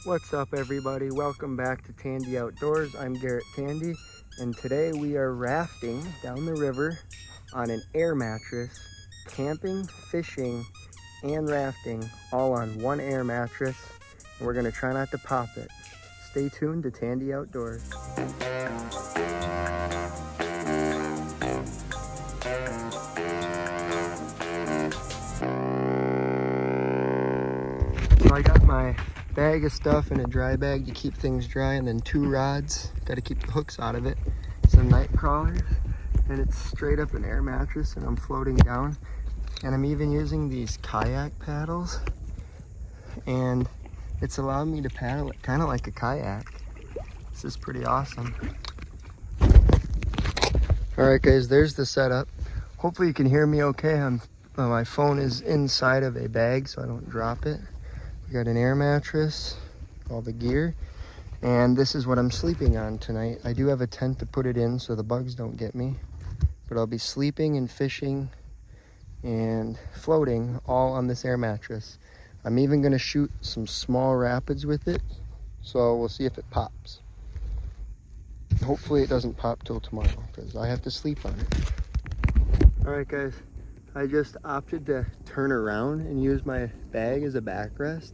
What's up, everybody? Welcome back to Tandy Outdoors. I'm Garrett Tandy, and today we are rafting down the river on an air mattress, camping, fishing, and rafting all on one air mattress, and we're gonna try not to pop it. Stay tuned to Tandy Outdoors. So I got my bag of stuff in a dry bag to keep things dry, and then 2 rods. Got to keep the hooks out of it. Some night crawlers, and it's straight up an air mattress, and I'm floating down. And I'm even using these kayak paddles, and it's allowed me to paddle it kind of like a kayak. This is pretty awesome. All right, guys, there's the setup. Hopefully you can hear me okay. My phone is inside of a bag so I don't drop it. We got an air mattress, all the gear, and this is what I'm sleeping on tonight. I do have a tent to put it in so the bugs don't get me, but I'll be sleeping and fishing and floating all on this air mattress. I'm even gonna shoot some small rapids with it, so we'll see if it pops. Hopefully it doesn't pop till tomorrow because I have to sleep on it. All right, guys. I just opted to turn around and use my bag as a backrest.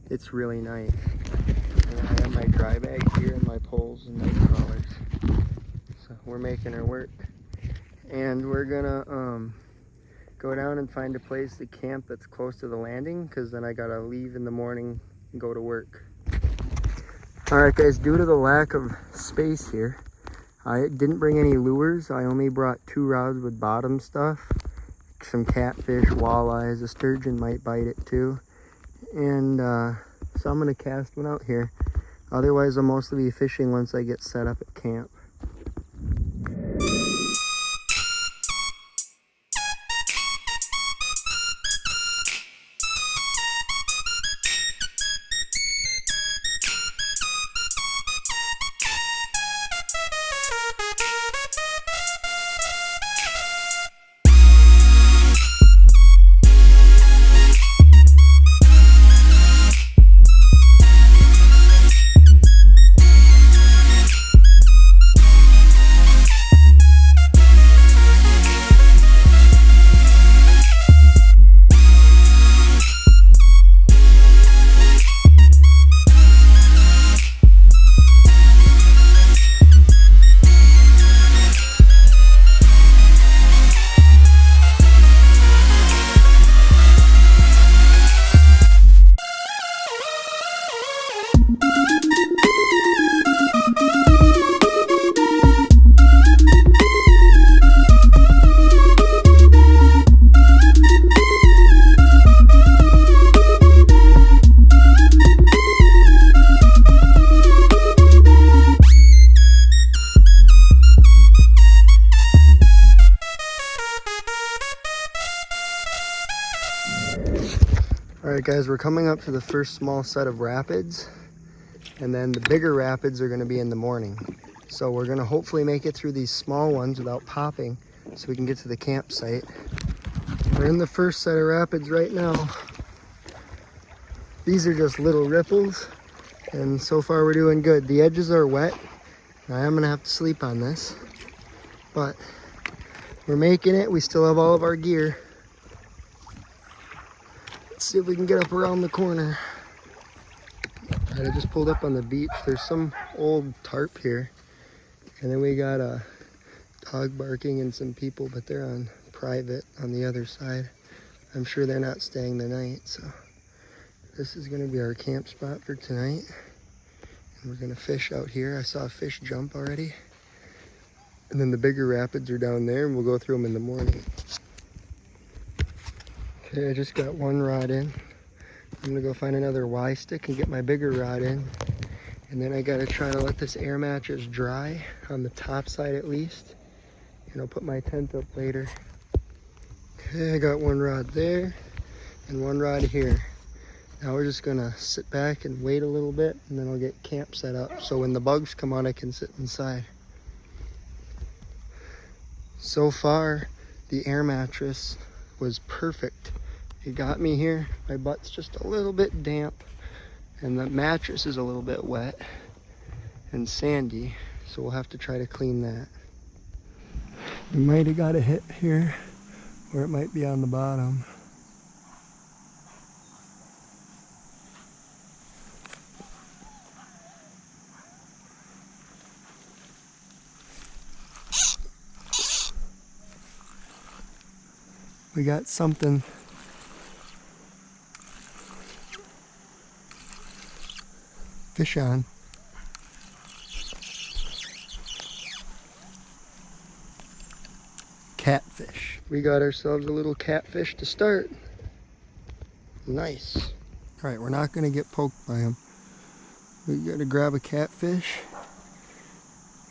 It's really nice. And I have my dry bag here and my poles and night crawlers. So we're making it work. And we're gonna go down and find a place to camp that's close to the landing, because then I gotta leave in the morning and go to work. All right, guys, due to the lack of space here, I didn't bring any lures. I only brought 2 rods with bottom stuff. Some catfish, walleyes, a sturgeon might bite it too. And so I'm gonna cast one out here. Otherwise I'll mostly be fishing once I get set up at camp. Alright, guys, we're coming up to the first small set of rapids, and then the bigger rapids are going to be in the morning. So we're going to hopefully make it through these small ones without popping so we can get to the campsite. We're in the first set of rapids right now. These are just little ripples, and so far we're doing good. The edges are wet. I am going to have to sleep on this, but we're making it. We still have all of our gear. See if we can get up around the corner. Alright, I just pulled up on the beach. There's some old tarp here, and then we got a dog barking and some people, but they're on private on the other side. I'm sure they're not staying the night, so this is going to be our camp spot for tonight, and we're going to fish out here. I saw a fish jump already, and then the bigger rapids are down there, and we'll go through them in the morning. Okay, I just got 1 rod in. I'm gonna go find another Y stick and get my bigger rod in. And then I gotta try to let this air mattress dry on the top side at least. And I'll put my tent up later. Okay, I got 1 rod there and 1 rod here. Now we're just gonna sit back and wait a little bit, and then I'll get camp set up. So when the bugs come on, I can sit inside. So far, the air mattress was perfect. It got me here. My butt's just a little bit damp, And the mattress is a little bit wet and sandy, so we'll have to try to clean that. We might have got a hit here, or it might be on the bottom. We got something. Fish on. Catfish. We got ourselves a little catfish to start. Nice. All right, we're not gonna get poked by him. We gotta grab a catfish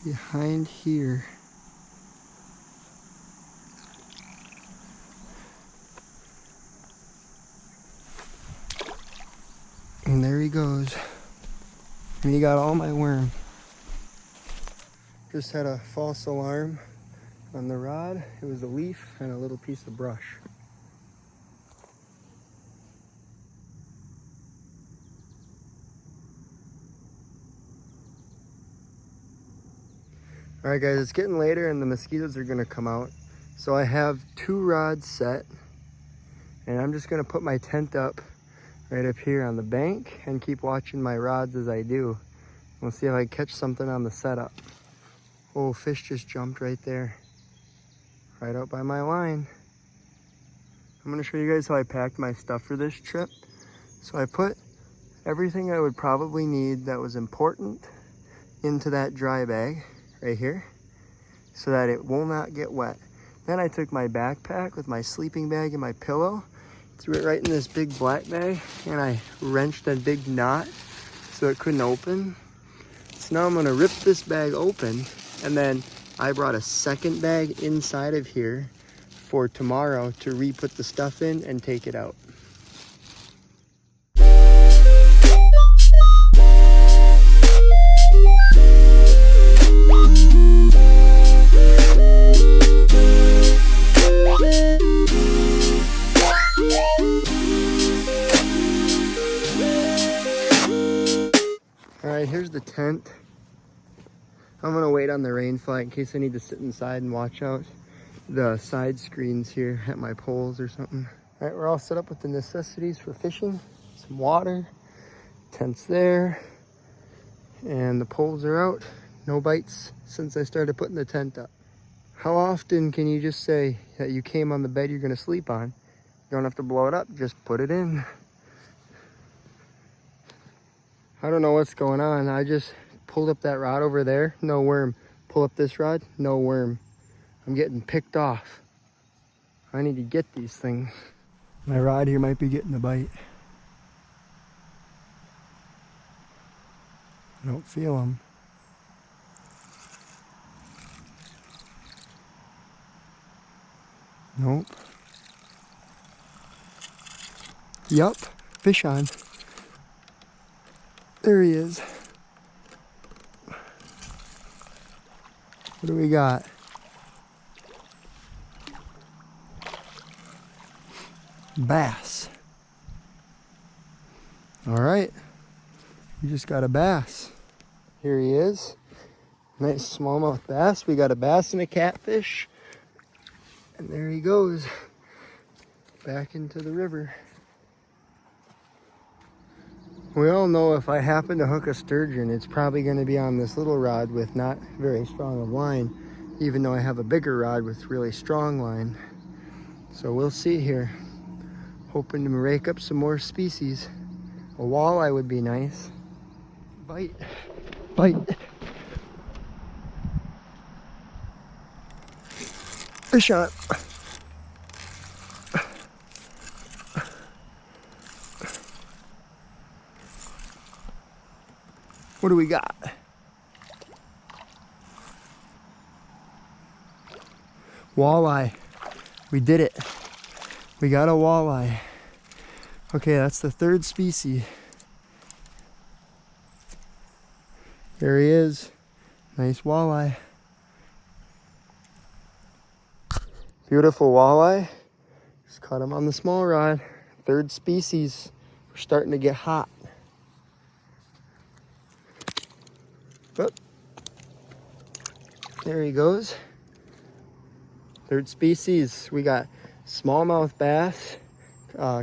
behind here. And there he goes. And he got all my worm. Just had a false alarm on the rod. It was a leaf and a little piece of brush. All right guys, it's getting later and the mosquitoes are gonna come out. So I have 2 rods set and I'm just gonna put my tent up right up here on the bank and keep watching my rods as I do. We'll see if I catch something on the setup. Oh, fish just jumped right there. Right out by my line. I'm gonna show you guys how I packed my stuff for this trip. So I put everything I would probably need that was important into that dry bag right here so that it will not get wet. Then I took my backpack with my sleeping bag and my pillow, threw it right in this big black bag, and I wrenched a big knot so it couldn't open. So now I'm gonna rip this bag open, and then I brought a second bag inside of here for tomorrow to re-put the stuff in and take it out. All right, here's the tent. I'm gonna wait on the rain fly in case I need to sit inside and watch out the side screens here at my poles or something. All right, we're all set up with the necessities for fishing. Some water, tent's there, and the poles are out. No bites since I started putting the tent up. How often can you just say that you came on the bed you're gonna sleep on? You don't have to blow it up, just put it in. I don't know what's going on. I just pulled up that rod over there, no worm. Pull up this rod, no worm. I'm getting picked off. I need to get these things. My rod here might be getting a bite. I don't feel them. Nope. Yup, fish on. There he is. What do we got? Bass. All right, we just got a bass. Here he is. Nice smallmouth bass. We got a bass and a catfish. And there he goes, back into the river. We all know if I happen to hook a sturgeon, it's probably going to be on this little rod with not very strong of line, even though I have a bigger rod with really strong line. So we'll see here. Hoping to rake up some more species. A walleye would be nice. Bite. Bite. Fish on. What do we got? Walleye. We did it. We got a walleye. Okay, that's the 3rd species. There he is. Nice walleye. Beautiful walleye. Just caught him on the small rod. 3rd species. We're starting to get hot. Oh, there he goes. Third species, we got smallmouth bass,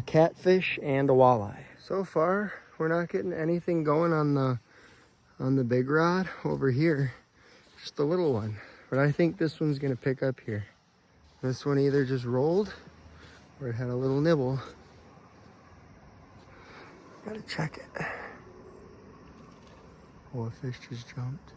catfish, and a walleye. So far, we're not getting anything going on the big rod over here. Just the little one. But I think this one's gonna pick up here. This one either just rolled or it had a little nibble. Gotta check it. Oh, a fish just jumped.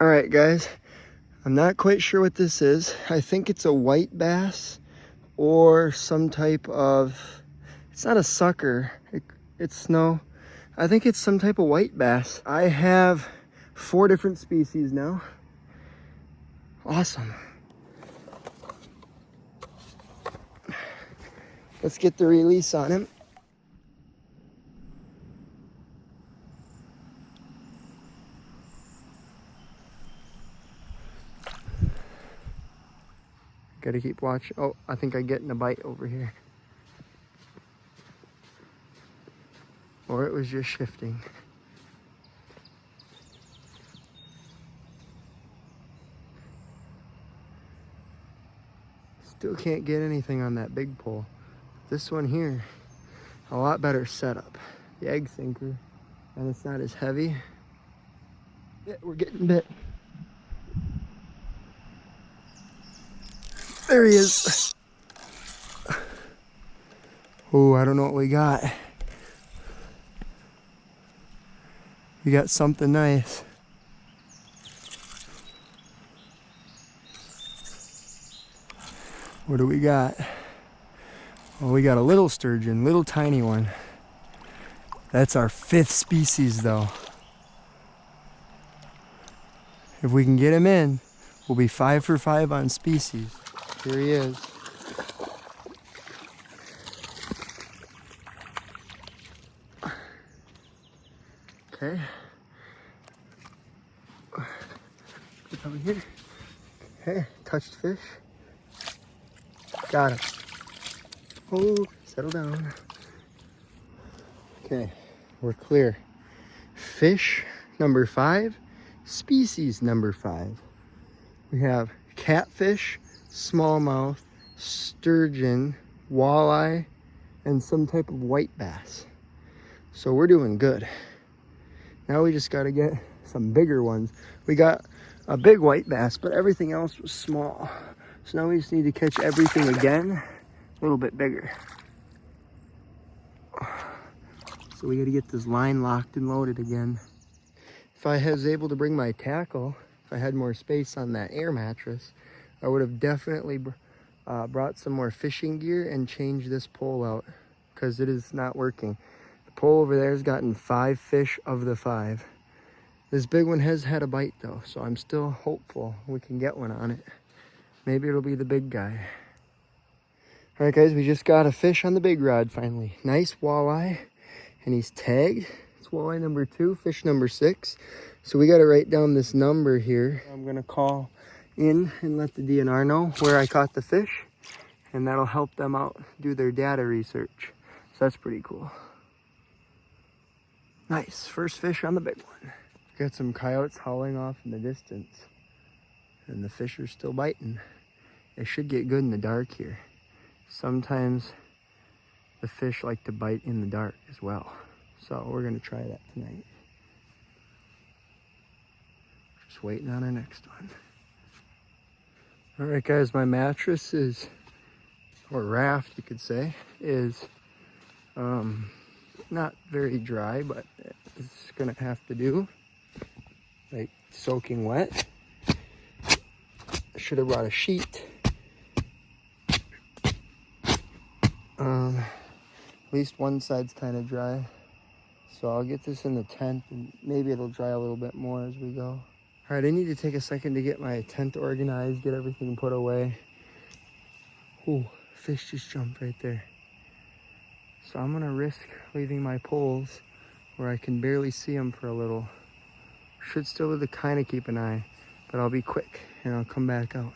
All right, guys, I'm not quite sure what this is. I think it's a white bass or some type of, it's not a sucker. It's no, I think it's some type of white bass. I have 4 different species now. Awesome. Let's get the release on him. Gotta keep watching. Oh, I think I'm getting a bite over here. Or it was just shifting. Still can't get anything on that big pole. This one here, a lot better setup. The egg sinker, and it's not as heavy. Yeah, we're getting bit. There he is. Oh, I don't know what we got. We got something nice. What do we got? Well, we got a little sturgeon, little tiny one. That's our 5th species though. If we can get him in, we'll be 5 for 5 on species. Here he is. Okay. Get over here. Hey, touched fish. Got him. Oh, settle down. Okay, we're clear. Fish number 5, species number 5. We have catfish, smallmouth, sturgeon, walleye, and some type of white bass. So we're doing good. Now we just gotta get some bigger ones. We got a big white bass, but everything else was small. So now we just need to catch everything again, a little bit bigger. So we gotta get this line locked and loaded again. If I was able to bring my tackle, if I had more space on that air mattress, I would have definitely brought some more fishing gear and changed this pole out, because it is not working. The pole over there has gotten 5 fish of the 5. This big one has had a bite though, so I'm still hopeful we can get one on it. Maybe it'll be the big guy. All right, guys, we just got a fish on the big rod finally. Nice walleye, and he's tagged. It's walleye number 2, fish number 6. So we got to write down this number here. I'm gonna call in and let the DNR know where I caught the fish, and that'll help them out do their data research. So that's pretty cool. Nice, first fish on the big one. Got some coyotes howling off in the distance, and the fish are still biting. They should get good in the dark here. Sometimes the fish like to bite in the dark as well. So we're gonna try that tonight. Just waiting on our next one. All right, guys, my mattress is or raft you could say, is not very dry, but it's gonna have to do. Like soaking wet. I should have brought a sheet. At least one side's kind of dry. So I'll get this in the tent and maybe it'll dry a little bit more as we go. All right, I need to take a second to get my tent organized, get everything put away. Ooh, fish just jumped right there. So I'm gonna risk leaving my poles where I can barely see them for a little. Should still have to kind of keep an eye, but I'll be quick and I'll come back out.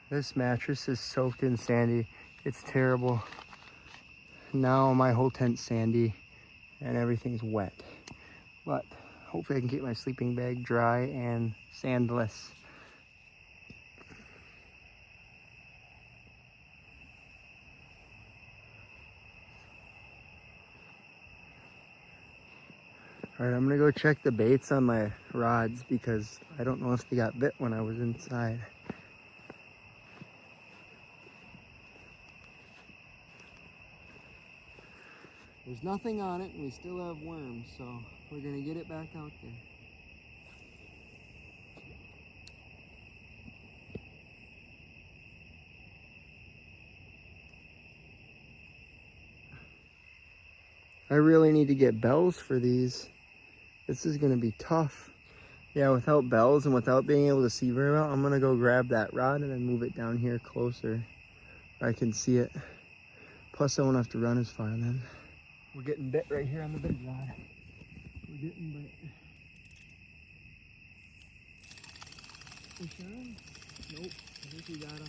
This mattress is soaked in sandy. It's terrible. Now my whole tent's sandy and everything's wet. But hopefully I can keep my sleeping bag dry and sandless. All right, I'm gonna go check the baits on my rods because I don't know if they got bit when I was inside. There's nothing on it and we still have worms, so we're gonna get it back out there. I really need to get bells for these. This is gonna be tough. Yeah, without bells and without being able to see very well, I'm gonna go grab that rod and then move it down here closer where I can see it. Plus I won't have to run as far then. We're getting bit right here on the big rod. We're getting bit. Fish on? Nope, I think we got on.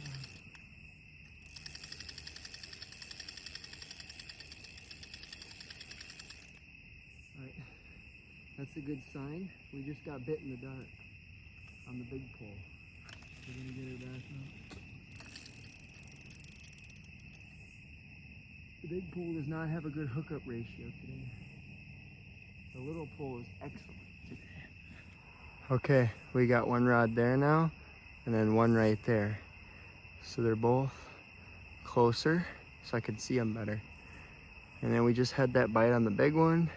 Alright, that's a good sign. We just got bit in the dark on the big pole. We're gonna get her back out. The big pole does not have a good hookup ratio today. The little pole is excellent today. Okay, we got one rod there now, and then one right there. So they're both closer, so I can see them better. And then we just had that bite on the big one,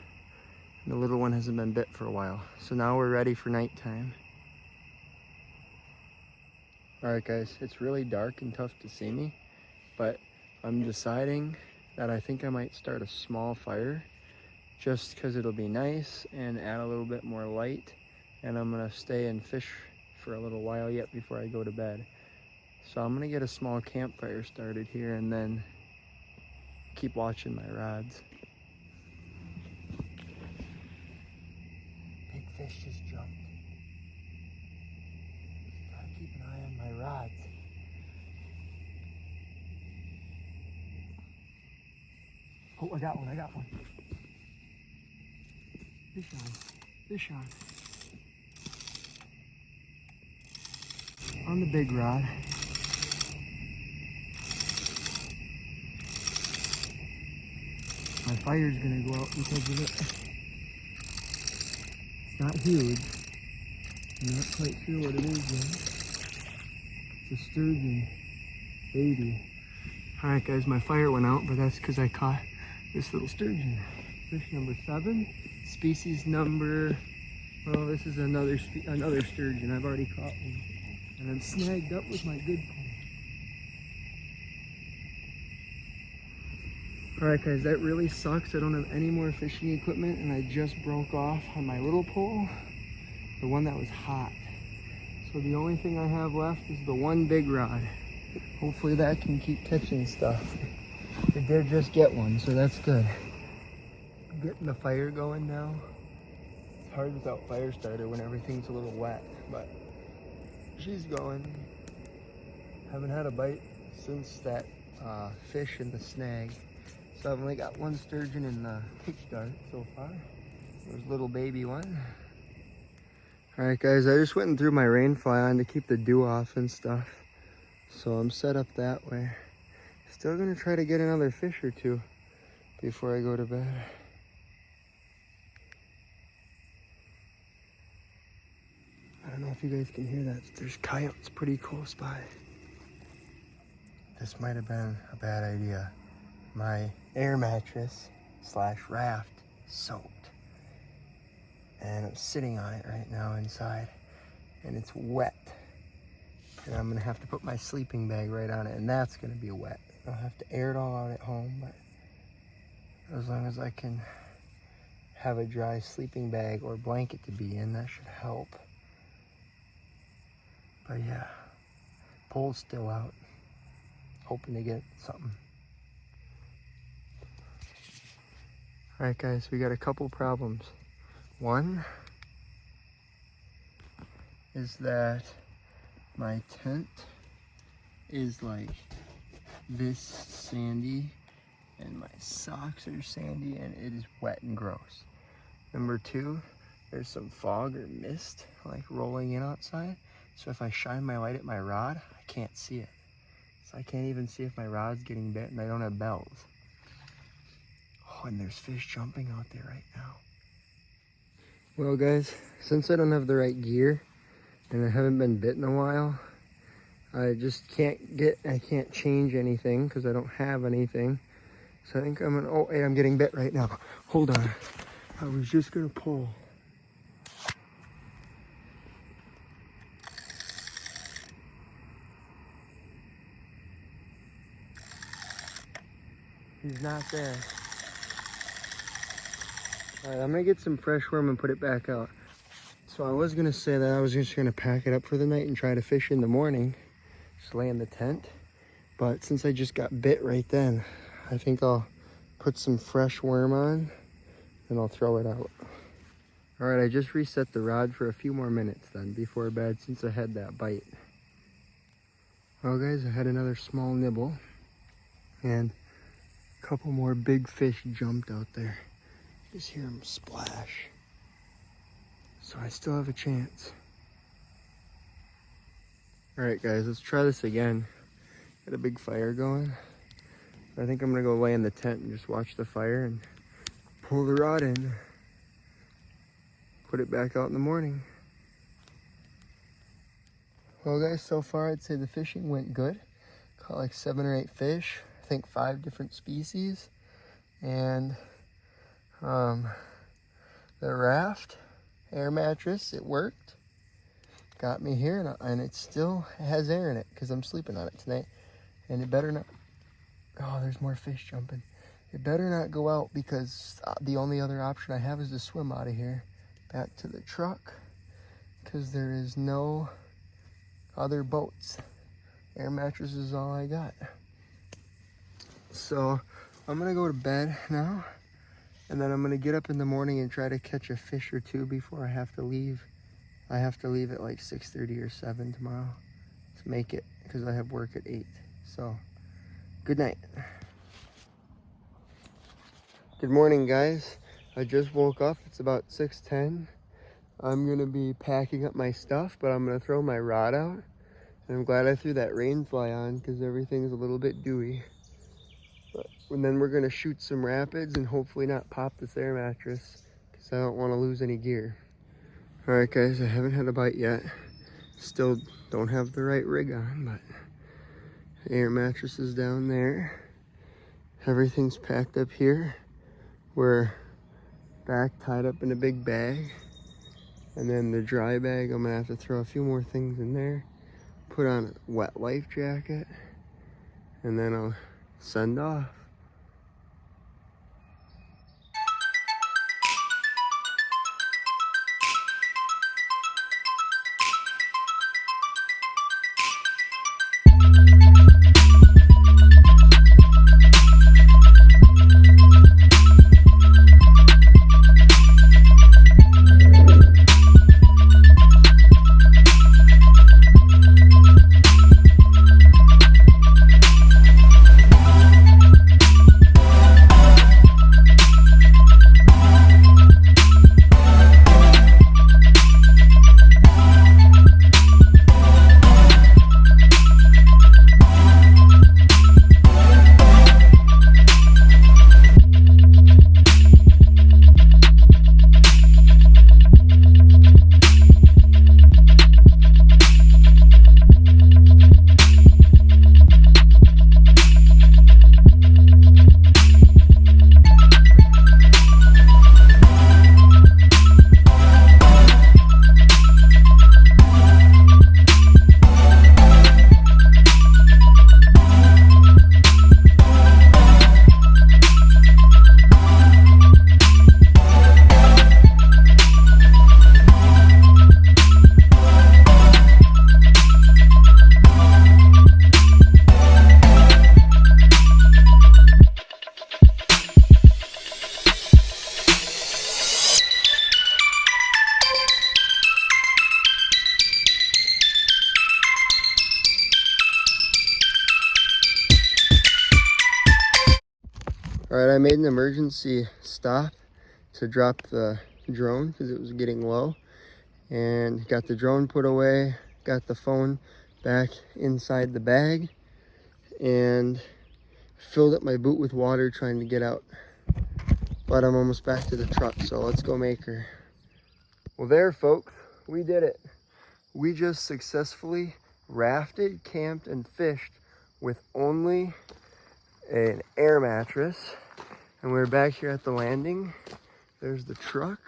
and the little one hasn't been bit for a while. So now we're ready for nighttime. All right guys, it's really dark and tough to see me, but I'm deciding that I think I might start a small fire just because it'll be nice and add a little bit more light. And I'm gonna stay and fish for a little while yet before I go to bed. So I'm gonna get a small campfire started here and then keep watching my rods. Big fish just jumped. Gotta keep an eye on my rods. Oh, I got one. Fish on. On the big rod. My fire's gonna go out because of it. It's not huge. I'm not quite sure what it is yet. It's a sturgeon baby. Alright guys, my fire went out, but that's because I caught this little sturgeon. Fish number 7. Species number, well, this is another sturgeon. I've already caught one. And I'm snagged up with my good pole. Alright guys, that really sucks. I don't have any more fishing equipment and I just broke off on my little pole, the one that was hot. So the only thing I have left is the one big rod. Hopefully that can keep catching stuff. I did just get one, so that's good. I'm getting the fire going now. It's hard without fire starter when everything's a little wet, but she's going. Haven't had a bite since that fish in the snag. So I've only got one sturgeon in the kick start so far. There's a little baby one. Alright guys, I just went and threw my rain fly on to keep the dew off and stuff. So I'm set up that way. Still gonna try to get another fish or two before I go to bed. I don't know if you guys can hear that. There's coyotes pretty close by. this might have been a bad idea. My air mattress / raft soaked. And I'm sitting on it right now inside, and it's wet. And I'm gonna have to put my sleeping bag right on it, and that's gonna be wet. I'll have to air it all out at home, but as long as I can have a dry sleeping bag or blanket to be in, that should help. But yeah, pole's still out, hoping to get something. All right guys, we got a couple problems. One is that my tent is like this sandy, and my socks are sandy, and it is wet and gross. Number two, there's some fog or mist like rolling in outside. So if I shine my light at my rod, I can't see it. So I can't even see if my rod's getting bit, and I don't have bells. Oh, and there's fish jumping out there right now. Well guys, since I don't have the right gear and I haven't been bit in a while, I just can't change anything because I don't have anything. So I think I'm gonna, oh hey, I'm getting bit right now. Hold on, I was just gonna pull. He's not there. All right, I'm gonna get some fresh worm and put it back out. So I was gonna say that I was just gonna pack it up for the night and try to fish in the morning, just lay in the tent. But since I just got bit right then, I think I'll put some fresh worm on and I'll throw it out. All right, I just reset the rod for a few more minutes then before bed since I had that bite. Well guys, I had another small nibble and a couple more big fish jumped out there. Just hear them splash. So I still have a chance. All right guys, let's try this again. Got a big fire going. I think I'm gonna go lay in the tent and just watch the fire and pull the rod in. Put it back out in the morning. Well guys, so far I'd say the fishing went good. Caught like 7 or 8 fish. I think 5 different species. And the raft, air mattress, it worked. Got me here, and it still has air in it because I'm sleeping on it tonight. And it better not, oh, there's more fish jumping. It better not go out because the only other option I have is to swim out of here back to the truck because there is no other boats. Air mattress is all I got. So I'm gonna go to bed now. And then I'm gonna get up in the morning and try to catch a fish or two before I have to leave. I have to leave at like 6:30 or 7 tomorrow to make it because I have work at 8. So, good night. Good morning, guys. I just woke up. It's about 6:10. I'm gonna be packing up my stuff, but I'm gonna throw my rod out. And I'm glad I threw that rain fly on because everything's a little bit dewy. And then we're gonna shoot some rapids and hopefully not pop this air mattress because I don't want to lose any gear. All right guys, I haven't had a bite yet. Still don't have the right rig on, but the air mattress is down there. Everything's packed up here. We're back tied up in a big bag. And then the dry bag, I'm gonna have to throw a few more things in there. Put on a wet life jacket. And then I'll send off. All right, I made an emergency stop to drop the drone because it was getting low, and got the drone put away, got the phone back inside the bag, and filled up my boot with water trying to get out. But I'm almost back to the truck, so let's go make her. Well, there, folks, we did it. We just successfully rafted, camped, and fished with only an air mattress. And we're back here at the landing. There's the truck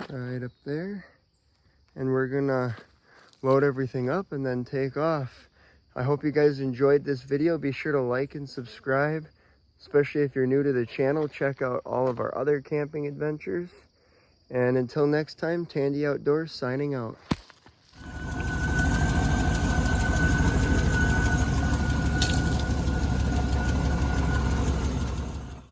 right up there. And we're gonna load everything up and then take off. I hope you guys enjoyed this video. Be sure to like and subscribe, especially if you're new to the channel. Check out all of our other camping adventures. And until next time, Tandy Outdoors signing out.